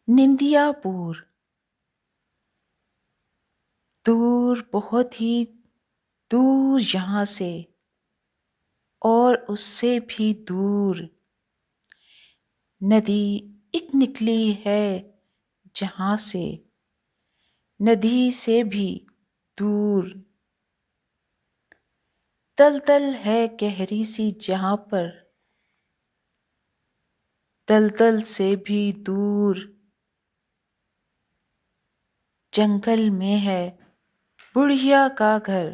نندیا پور، دور بہت ہی دور یہاں سے، اور اس سے بھی دور ندی ایک نکلی ہے جہاں سے، ندی سے بھی دور دلدل ہے گہری سی جہاں پر، دلدل سے بھی دور جنگل میں ہے بڑھیا کا گھر،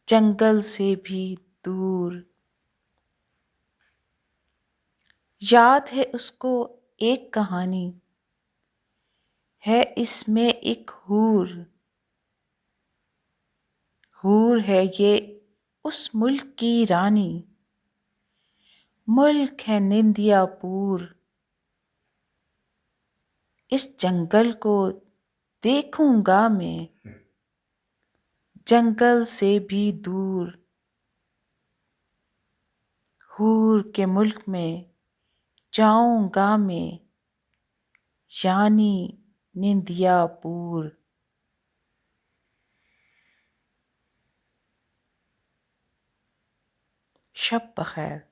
جنگل سے بھی دور یاد ہے اس کو ایک کہانی، ہے اس میں ایک حور، حور ہے یہ اس ملک کی رانی، ملک ہے نندیا پور، اس جنگل کو دیکھوں گا میں جنگل سے بھی دور، حور کے ملک میں جاؤں گا میں، یعنی نندیا پور۔ شب بخیر۔